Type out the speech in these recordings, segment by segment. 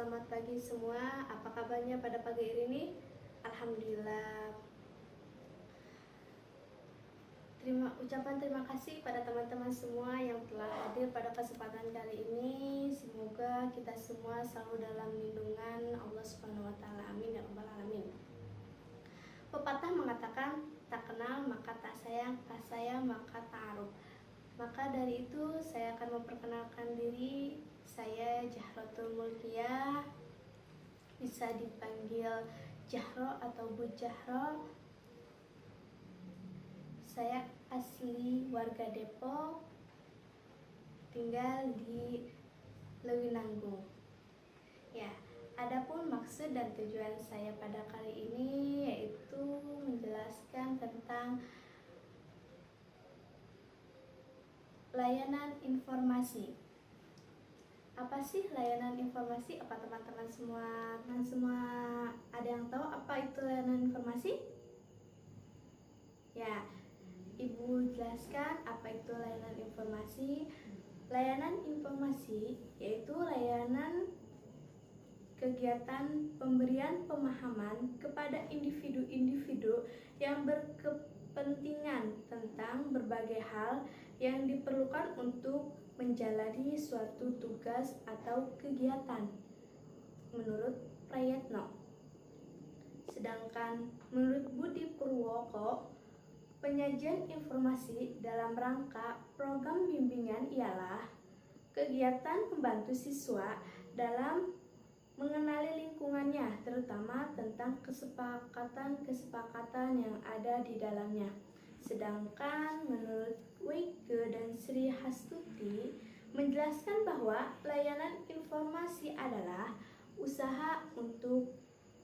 selamat pagi semua. Apa kabarnya pada pagi hari ini? Alhamdulillah. Ucapan terima kasih pada teman-teman semua yang telah hadir pada kesempatan kali ini. Semoga kita semua selalu dalam lindungan Allah Subhanahu wa taala. Amin ya rabbal alamin. Pepatah mengatakan, tak kenal maka tak sayang maka ta'aruf. Maka dari itu saya akan memperkenalkan diri. Saya Jahrotul Mulkiyah, bisa dipanggil Jahro atau Bu Jahro. Saya asli warga Depok, tinggal di Lewinanggung. Ya, adapun maksud dan tujuan saya pada kali ini yaitu menjelaskan tentang layanan informasi. Apa sih layanan informasi? Apa teman-teman semua ada yang tahu apa itu layanan informasi? Ya, Ibu jelaskan apa itu layanan informasi. Layanan informasi yaitu layanan kegiatan pemberian pemahaman kepada individu-individu yang berkepentingan tentang berbagai hal yang diperlukan untuk menjalani suatu tugas atau kegiatan menurut Prayetno. Sedangkan menurut Budi Purwoko, penyajian informasi dalam rangka program bimbingan ialah kegiatan membantu siswa dalam mengenali lingkungannya, terutama tentang kesepakatan-kesepakatan yang ada di dalamnya. Sedangkan menurut Weike dan Sri Hastuti menjelaskan bahwa layanan informasi adalah usaha untuk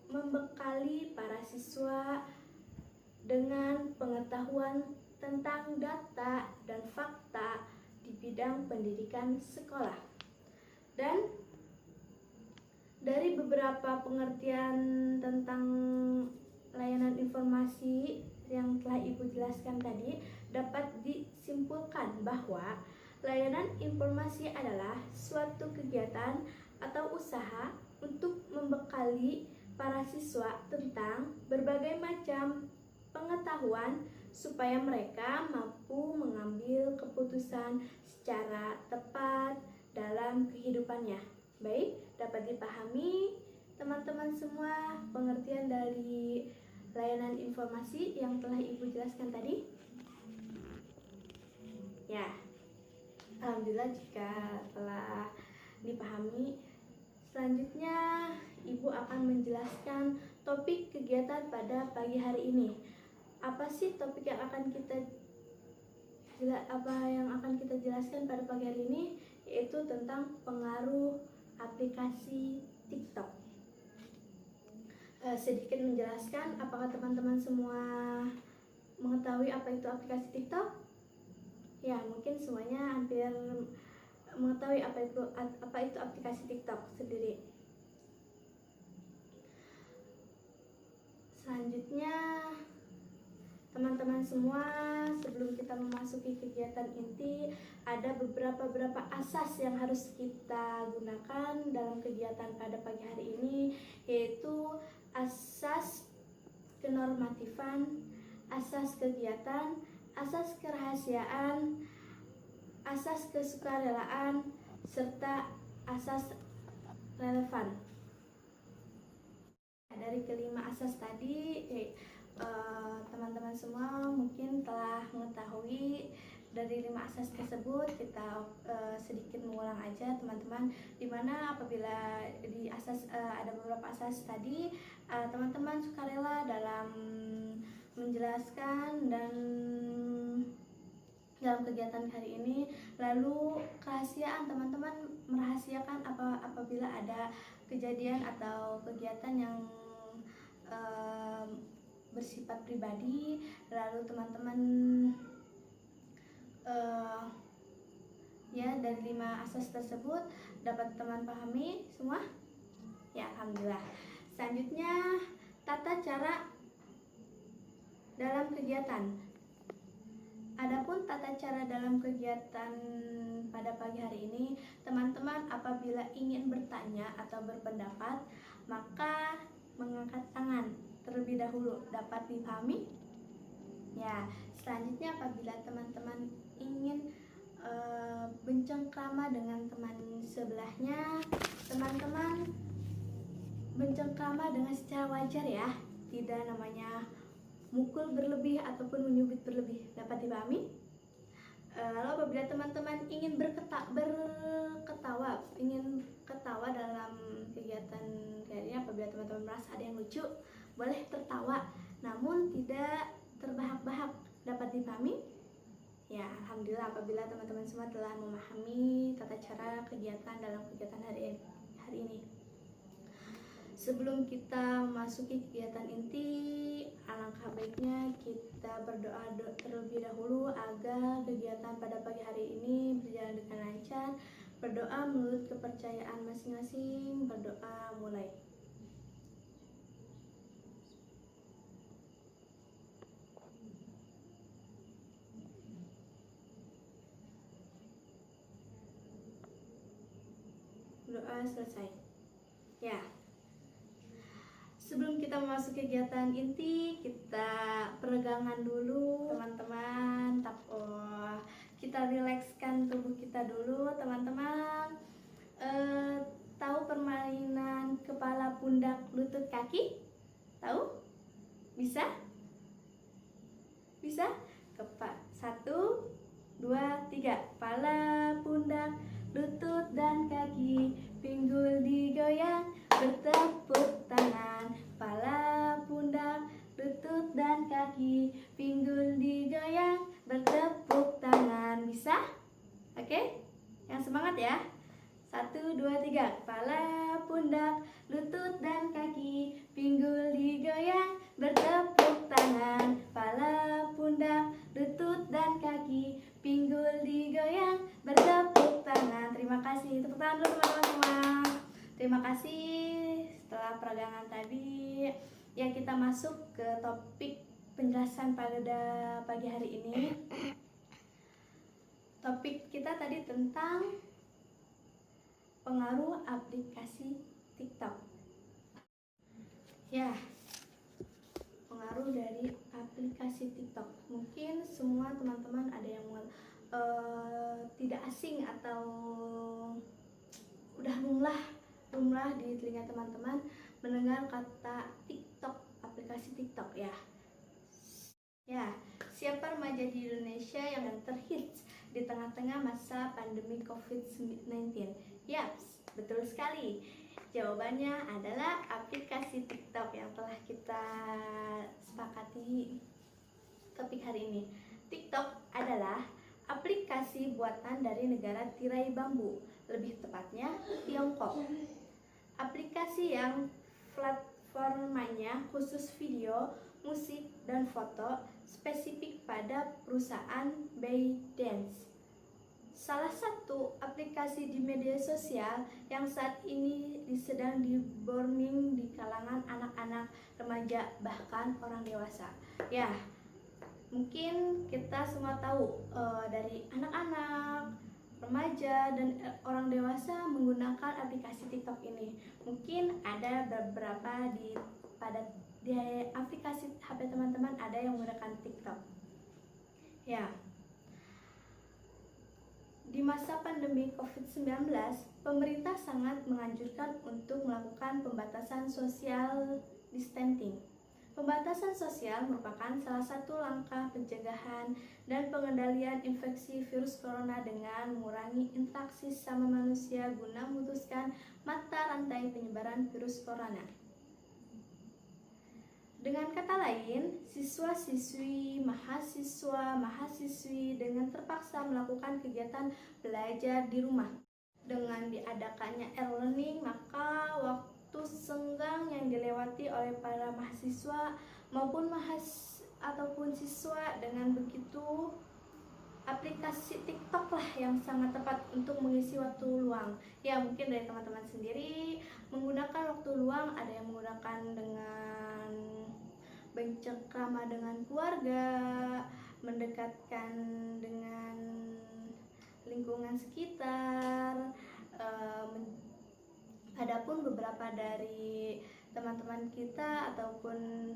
membekali para siswa dengan pengetahuan tentang data dan fakta di bidang pendidikan sekolah. Dan dari beberapa pengertian tentang layanan informasi yang telah Ibu jelaskan tadi, dapat disimpulkan bahwa layanan informasi adalah suatu kegiatan atau usaha untuk membekali para siswa tentang berbagai macam pengetahuan supaya mereka mampu mengambil keputusan secara tepat dalam kehidupannya. Baik, dapat dipahami teman-teman semua pengertian dari layanan informasi yang telah Ibu jelaskan tadi? Ya, alhamdulillah jika telah dipahami. Selanjutnya Ibu akan menjelaskan topik kegiatan pada pagi hari ini. Apa sih topik yang akan kita jelaskan pada pagi hari ini? Yaitu tentang pengaruh aplikasi TikTok. Sedikit menjelaskan, apakah teman-teman semua mengetahui apa itu aplikasi TikTok? Ya, mungkin semuanya hampir mengetahui apa itu aplikasi TikTok sendiri. Selanjutnya, teman-teman semua, sebelum kita memasuki kegiatan inti, ada beberapa asas yang harus kita gunakan dalam kegiatan pada pagi hari ini, yaitu asas kenormatifan, asas kegiatan, asas kerahasiaan, asas kesukarelaan, serta asas relevan. Dari kelima asas tadi, teman-teman semua mungkin telah mengetahui. Dari 5 asas tersebut, kita sedikit mengulang aja teman-teman, dimana apabila di asas ada beberapa asas tadi, teman-teman sukarela dalam menjelaskan dan dalam kegiatan hari ini. Lalu kerahasiaan, teman-teman merahasiakan apabila ada kejadian atau kegiatan yang bersifat pribadi. Lalu teman-teman ya, dari 5 asas tersebut dapat teman pahami semua? Ya, alhamdulillah. Selanjutnya, tata cara dalam kegiatan. Adapun tata cara dalam kegiatan pada pagi hari ini, teman-teman apabila ingin bertanya atau berpendapat, maka mengangkat tangan terlebih dahulu. Dapat dipahami? Ya, selanjutnya apabila teman-teman ingin bercengkrama dengan teman sebelahnya, teman-teman bercengkrama dengan secara wajar ya, tidak namanya mukul berlebih ataupun menyubit berlebih. Dapat dipahami? Lalu apabila teman-teman ingin ingin ketawa dalam kegiatan kayaknya, apabila teman-teman merasa ada yang lucu, boleh tertawa namun tidak terbahak-bahak. Dapat dipahami? Ya, alhamdulillah apabila teman-teman semua telah memahami tata cara kegiatan dalam kegiatan hari ini. Sebelum kita memasuki kegiatan inti, alangkah baiknya kita berdoa terlebih dahulu agar kegiatan pada pagi hari ini berjalan dengan lancar. Berdoa menurut kepercayaan masing-masing. Berdoa mulai. Doa selesai. Ya. Sebelum kita memasuki kegiatan inti, kita peregangan dulu, teman-teman. Kita rilekskan tubuh kita dulu, teman-teman. Tahu permainan kepala, pundak, lutut, kaki? Tahu? Bisa? Bisa? 1, 2, 3. Kepala, pundak, lutut, dan kaki. Pinggul digoyang, bertepuk tangan. Kepala, pundak, lutut, dan kaki. Pinggul digoyang, bertepuk tangan. Bisa? Oke? Yang semangat ya. 1, 2, 3. Kepala, pundak, lutut, dan kaki. Pinggul digoyang, bertepuk tangan. Kepala, pundak, lutut, dan kaki. Pinggul digoyang, bertepuk tangan. Terima kasih. Tepuk tangan dulu teman-teman semua. Terima kasih. Setelah peregangan tadi, ya kita masuk ke topik penjelasan pada pagi hari ini. Topik kita tadi tentang pengaruh aplikasi TikTok. Ya, pengaruh dari aplikasi TikTok. Mungkin semua teman-teman ada yang tidak asing atau udah lumrah di telinga teman-teman mendengar kata TikTok, aplikasi TikTok ya. Ya, siapa remaja di Indonesia yang terhits di tengah-tengah masa pandemi COVID-19? Yaps, betul sekali. Jawabannya adalah aplikasi TikTok yang telah kita sepakati topik hari ini. TikTok adalah aplikasi buatan dari negara tirai bambu, lebih tepatnya Tiongkok. Aplikasi yang platformanya khusus video, musik, dan foto, spesifik pada perusahaan ByteDance. Salah satu aplikasi di media sosial yang saat ini sedang di-booming di kalangan anak-anak, remaja, bahkan orang dewasa. Ya, mungkin kita semua tahu dari anak-anak, remaja, dan orang dewasa menggunakan aplikasi TikTok ini. Mungkin ada beberapa di aplikasi HP teman-teman ada yang menggunakan TikTok. Ya. Di masa pandemi COVID-19, pemerintah sangat menganjurkan untuk melakukan pembatasan social distancing. Pembatasan sosial merupakan salah satu langkah pencegahan dan pengendalian infeksi virus corona dengan mengurangi interaksi sama manusia guna memutuskan mata rantai penyebaran virus corona. Dengan kata lain, siswa-siswi, mahasiswa-mahasiswi dengan terpaksa melakukan kegiatan belajar di rumah. Dengan diadakannya e-learning, maka waktu senggang yang dilewati oleh para mahasiswa maupun siswa dengan begitu, aplikasi TikTok lah yang sangat tepat untuk mengisi waktu luang. Ya, mungkin dari teman-teman sendiri menggunakan waktu luang, ada yang menggunakan dengan bercengkrama dengan keluarga, mendekatkan dengan lingkungan sekitar. Adapun beberapa dari teman-teman kita ataupun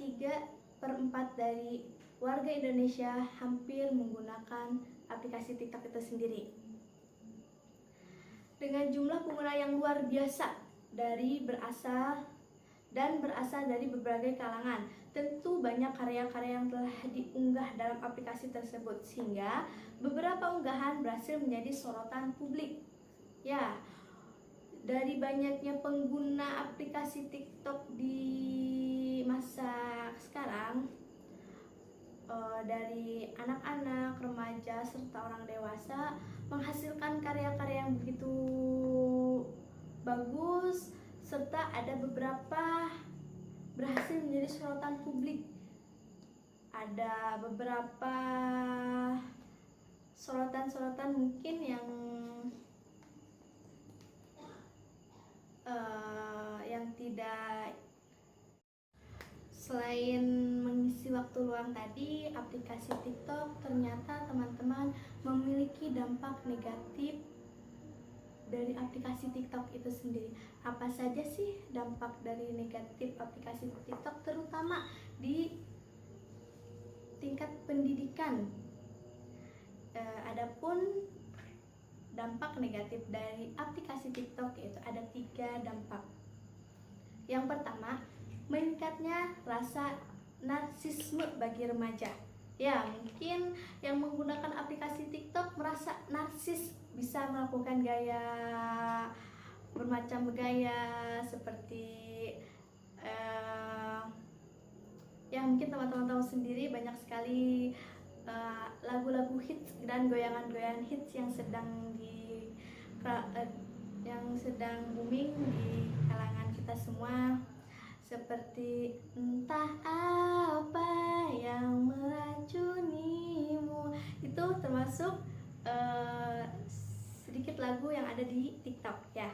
3/4 dari warga Indonesia hampir menggunakan aplikasi TikTok itu sendiri. Dengan jumlah pengguna yang luar biasa berasal dari berbagai kalangan. Tentu banyak karya-karya yang telah diunggah dalam aplikasi tersebut, sehingga beberapa unggahan berhasil menjadi sorotan publik. Ya, dari banyaknya pengguna aplikasi TikTok di masa sekarang, dari anak-anak, remaja, serta orang dewasa menghasilkan karya-karya yang begitu bagus, serta ada beberapa berhasil menjadi sorotan publik. Ada beberapa sorotan-sorotan mungkin yang tidak. Selain mengisi waktu luang tadi, aplikasi TikTok ternyata teman-teman memiliki dampak negatif dari aplikasi TikTok itu sendiri. Apa saja sih dampak dari negatif aplikasi TikTok, terutama di tingkat pendidikan? Adapun dampak negatif dari aplikasi TikTok yaitu ada 3 dampak. Yang pertama, meningkatnya rasa narsisme bagi remaja. Ya, mungkin yang menggunakan aplikasi TikTok merasa narsis, bisa melakukan gaya bermacam gaya seperti ya mungkin teman-teman tahu sendiri, banyak sekali lagu-lagu hits dan goyangan-goyangan hits yang sedang booming di kalangan kita semua, seperti entah apa yang meracunimu. Itu termasuk sedikit lagu yang ada di TikTok ya.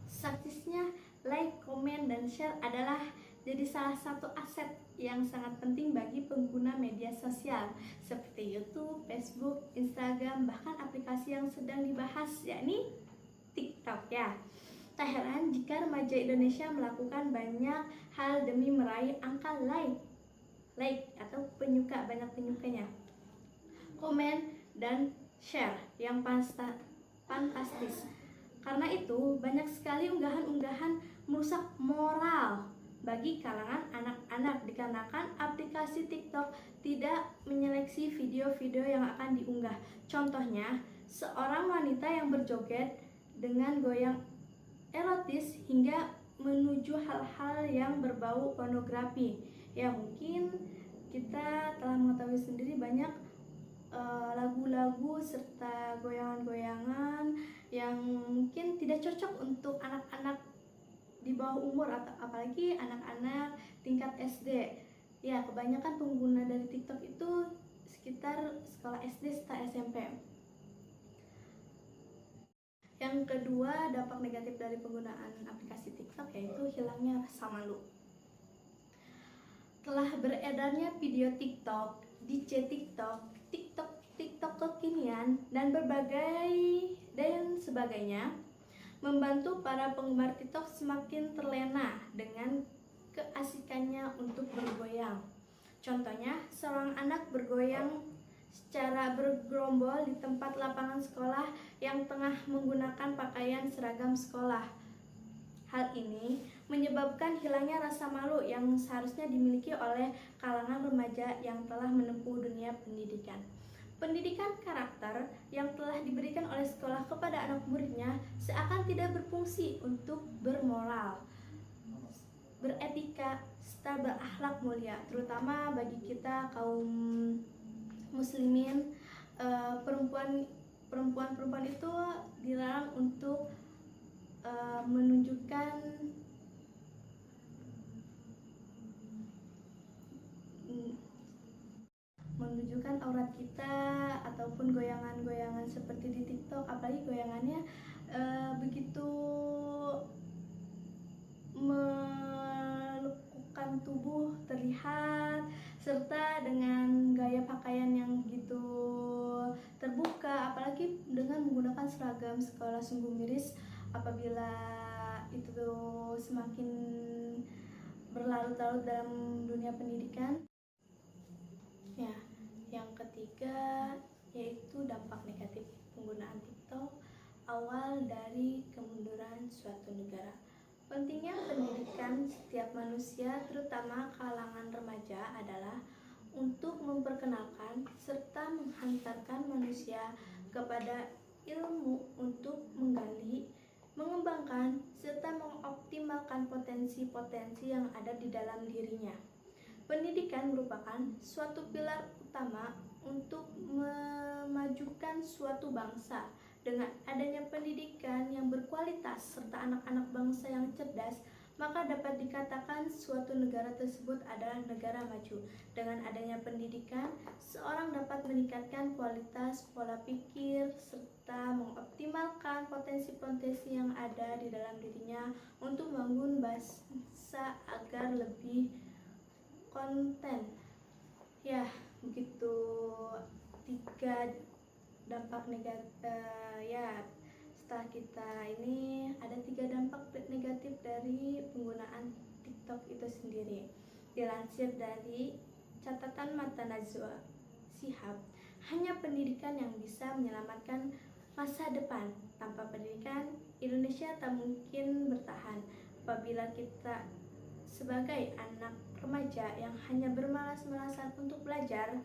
Saksisnya, like, komen, dan share adalah jadi salah satu aset yang sangat penting bagi pengguna media sosial seperti YouTube, Facebook, Instagram, bahkan aplikasi yang sedang dibahas yakni TikTok ya. Tak heran jika remaja Indonesia melakukan banyak hal demi meraih angka like atau banyak penyukanya, komen, dan share yang fantastis. Karena itu banyak sekali unggahan-unggahan merusak moral bagi kalangan anak-anak, dikarenakan aplikasi TikTok tidak menyeleksi video-video yang akan diunggah. Contohnya, seorang wanita yang berjoget dengan goyang erotis hingga menuju hal-hal yang berbau pornografi. Ya, mungkin kita telah mengetahui sendiri banyak lagu-lagu serta goyangan-goyangan yang mungkin tidak cocok untuk anak-anak di bawah umur, atau apalagi anak-anak tingkat SD. Ya, kebanyakan pengguna dari TikTok itu sekitar sekolah SD serta SMP. Yang kedua, dampak negatif dari penggunaan aplikasi TikTok yaitu hilangnya rasa malu. Telah beredarnya video TikTok, DJ TikTok, TikTok kekinian, dan sebagainya membantu para penggemar TikTok semakin terlena dengan keasikannya untuk bergoyang. Contohnya, seorang anak bergoyang secara bergerombol di tempat lapangan sekolah yang tengah menggunakan pakaian seragam sekolah. Hal ini menyebabkan hilangnya rasa malu yang seharusnya dimiliki oleh kalangan remaja yang telah menempuh dunia pendidikan. Pendidikan karakter yang telah diberikan oleh sekolah kepada anak muridnya seakan tidak berfungsi untuk bermoral, beretika, serta berakhlak mulia, terutama bagi kita kaum muslimin. Perempuan itu dilarang untuk menunjukkan aurat kita ataupun goyangan-goyangan seperti di TikTok, apalagi goyangannya begitu melekukan potongan tubuh terlihat, serta dengan gaya pakaian yang begitu terbuka, apalagi dengan menggunakan seragam sekolah. Sungguh miris apabila itu semakin berlarut-larut dalam dunia pendidikan. Ya, yang ketiga yaitu dampak negatif penggunaan TikTok awal dari kemunduran suatu negara. Pentingnya pendidikan setiap manusia, terutama kalangan remaja, adalah untuk memperkenalkan serta menghantarkan manusia kepada ilmu untuk menggali, mengembangkan, serta mengoptimalkan potensi-potensi yang ada di dalam dirinya. Pendidikan merupakan suatu pilar utama untuk memajukan suatu bangsa. Dengan adanya pendidikan yang berkualitas serta anak-anak bangsa yang cerdas, maka dapat dikatakan suatu negara tersebut adalah negara maju. Dengan adanya pendidikan, seorang dapat meningkatkan kualitas pola pikir serta mengoptimalkan potensi-potensi yang ada di dalam dirinya untuk membangun bangsa agar lebih konten. Ya, begitu 3 dampak negatif. Ya, setelah kita ini ada 3 dampak negatif dari penggunaan TikTok itu sendiri. Dilansir dari catatan Mata Najwa Shihab, hanya pendidikan yang bisa menyelamatkan masa depan. Tanpa pendidikan, Indonesia tak mungkin bertahan. Apabila kita sebagai anak remaja yang hanya bermalas-malasan untuk belajar,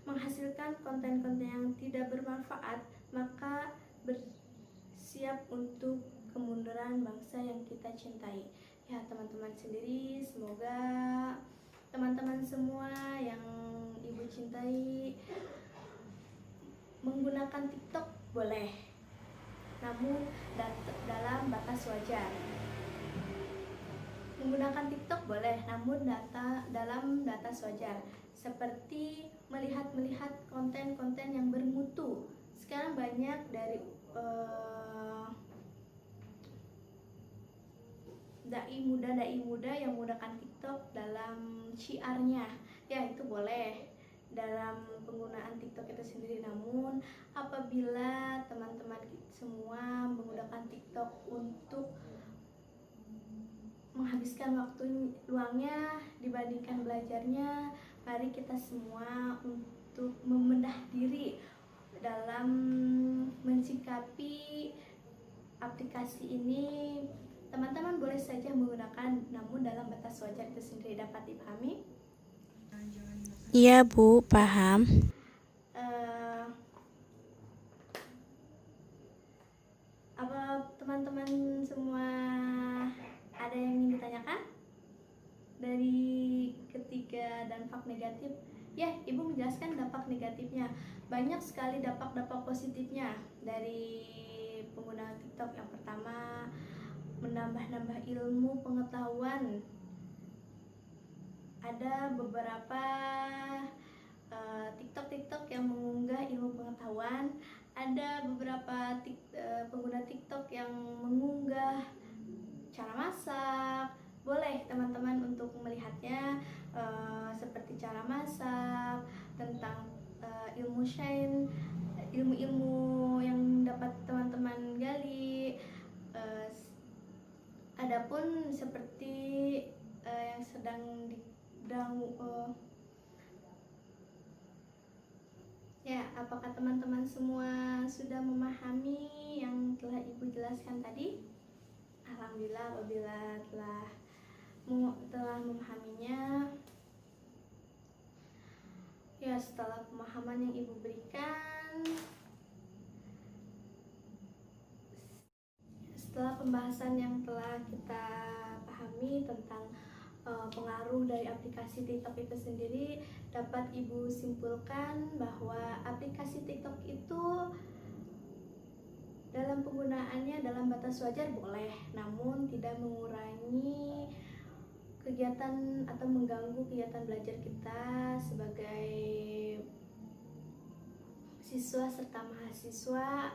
menghasilkan konten-konten yang tidak bermanfaat, maka bersiap untuk kemunduran bangsa yang kita cintai. Ya, teman-teman sendiri, semoga teman-teman semua yang ibu cintai menggunakan TikTok boleh, namun dalam batas wajar. Menggunakan TikTok boleh, namun dalam batas wajar, seperti melihat konten-konten yang bermutu. Sekarang banyak dari dai muda yang menggunakan TikTok dalam syiarnya. Ya, itu boleh dalam penggunaan TikTok itu sendiri. Namun apabila teman-teman semua menggunakan TikTok untuk menghabiskan waktu luangnya dibandingkan belajarnya, mari kita semua untuk membedah diri dalam mensikapi aplikasi ini. Teman-teman boleh saja menggunakan, namun dalam batas wajar itu sendiri. Dapat dipahami? Iya Bu, paham. Apa teman-teman semua ada yang ingin ditanyakan dari ketiga dampak negatif? Ya, Ibu menjelaskan dampak negatifnya. Banyak sekali dampak-dampak positifnya dari penggunaan TikTok. Yang pertama, menambah ilmu pengetahuan. Ada beberapa TikTok yang mengunggah ilmu pengetahuan. Ada beberapa pengguna TikTok yang mengunggah cara masak. Boleh teman-teman untuk melihatnya, seperti cara masak, tentang ilmu-ilmu yang dapat teman-teman gali. Adapun seperti yang sedang ya, apakah teman-teman semua sudah memahami yang telah Ibu jelaskan tadi? Alhamdulillah, apabila telah memahaminya. Ya, setelah pemahaman yang Ibu berikan, setelah pembahasan yang telah kita pahami tentang pengaruh dari aplikasi TikTok itu sendiri, dapat Ibu simpulkan bahwa aplikasi TikTok itu dalam penggunaannya dalam batas wajar boleh, namun tidak mengurangi kegiatan atau mengganggu kegiatan belajar kita sebagai siswa serta mahasiswa,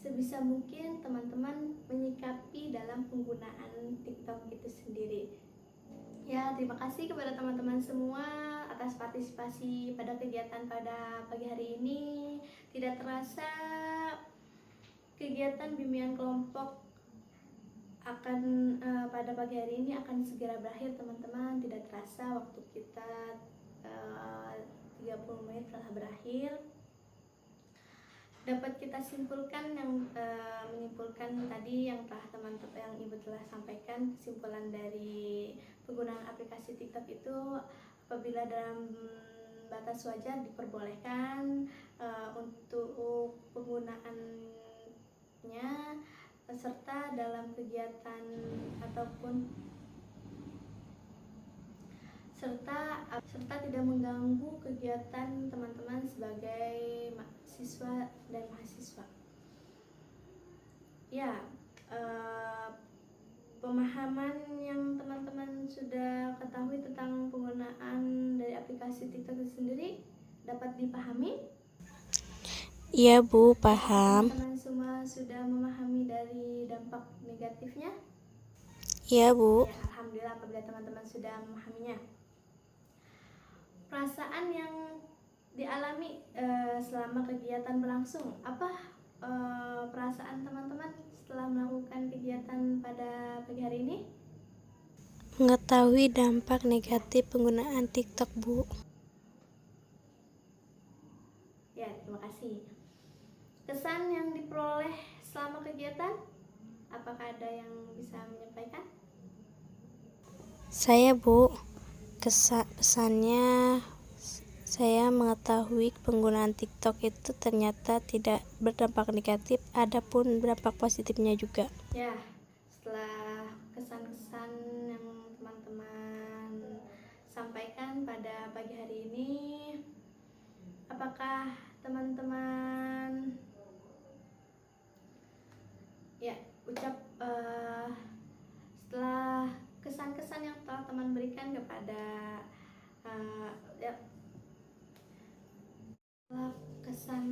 sebisa mungkin teman-teman menyikapi dalam penggunaan TikTok itu sendiri. Ya, terima kasih kepada teman-teman semua atas partisipasi pada kegiatan pada pagi hari ini. Tidak terasa kegiatan bimbingan kelompok akan pada pagi hari ini akan segera berakhir, teman-teman. Tidak terasa waktu kita 30 menit telah berakhir. Dapat kita simpulkan menyimpulkan tadi yang telah teman-teman yang Ibu telah sampaikan. Kesimpulan dari penggunaan aplikasi TikTok itu, apabila dalam batas wajar diperbolehkan untuk penggunaannya, serta dalam kegiatan ataupun serta tidak mengganggu kegiatan teman-teman sebagai siswa dan mahasiswa. Ya, pemahaman yang teman-teman sudah ketahui tentang penggunaan dari aplikasi TikTok itu sendiri dapat dipahami? Iya Bu, paham. Teman-teman semua sudah memahami dari dampak negatifnya? Iya Bu. Ya, alhamdulillah apabila teman-teman sudah memahaminya. Perasaan yang dialami selama kegiatan berlangsung, apa perasaan teman-teman setelah melakukan kegiatan pada pagi hari ini? Mengetahui dampak negatif penggunaan TikTok Bu. Ya, terima kasih. Kesan yang diperoleh selama kegiatan, apakah ada yang bisa menyampaikan? Saya Bu, pesannya saya mengetahui penggunaan TikTok itu ternyata tidak berdampak negatif, ada pun berdampak positifnya juga. Ya, setelah kesan-kesan yang teman-teman sampaikan pada pagi hari ini, apakah teman-teman setelah kesan-kesan yang telah teman berikan kepada setelah kesan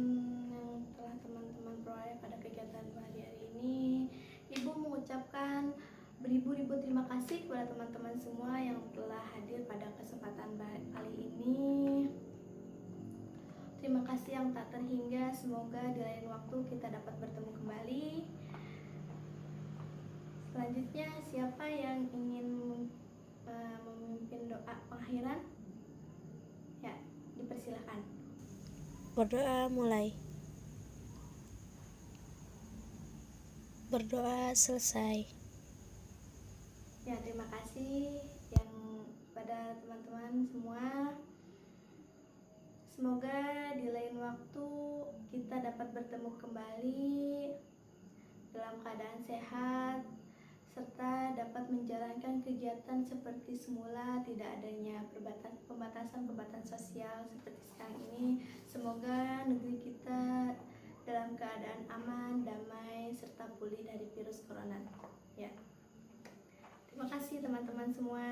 yang telah teman-teman peroleh pada kegiatan pagi hari ini, Ibu mengucapkan beribu-ribu terima kasih kepada teman-teman semua yang telah hadir pada kesempatan kali ini. Terima kasih yang tak terhingga, semoga di lain waktu kita dapat bertemu kembali. Selanjutnya, siapa yang ingin memimpin doa pengakhiran? Ya, dipersilakan. Berdoa mulai. Berdoa selesai. Ya, terima kasih yang pada teman-teman semua. Semoga di lain waktu kita dapat bertemu kembali dalam keadaan sehat, serta dapat menjalankan kegiatan seperti semula, tidak adanya pembatasan sosial seperti sekarang ini. Semoga negeri kita dalam keadaan aman, damai, serta pulih dari virus corona. Ya. Terima kasih teman-teman semua.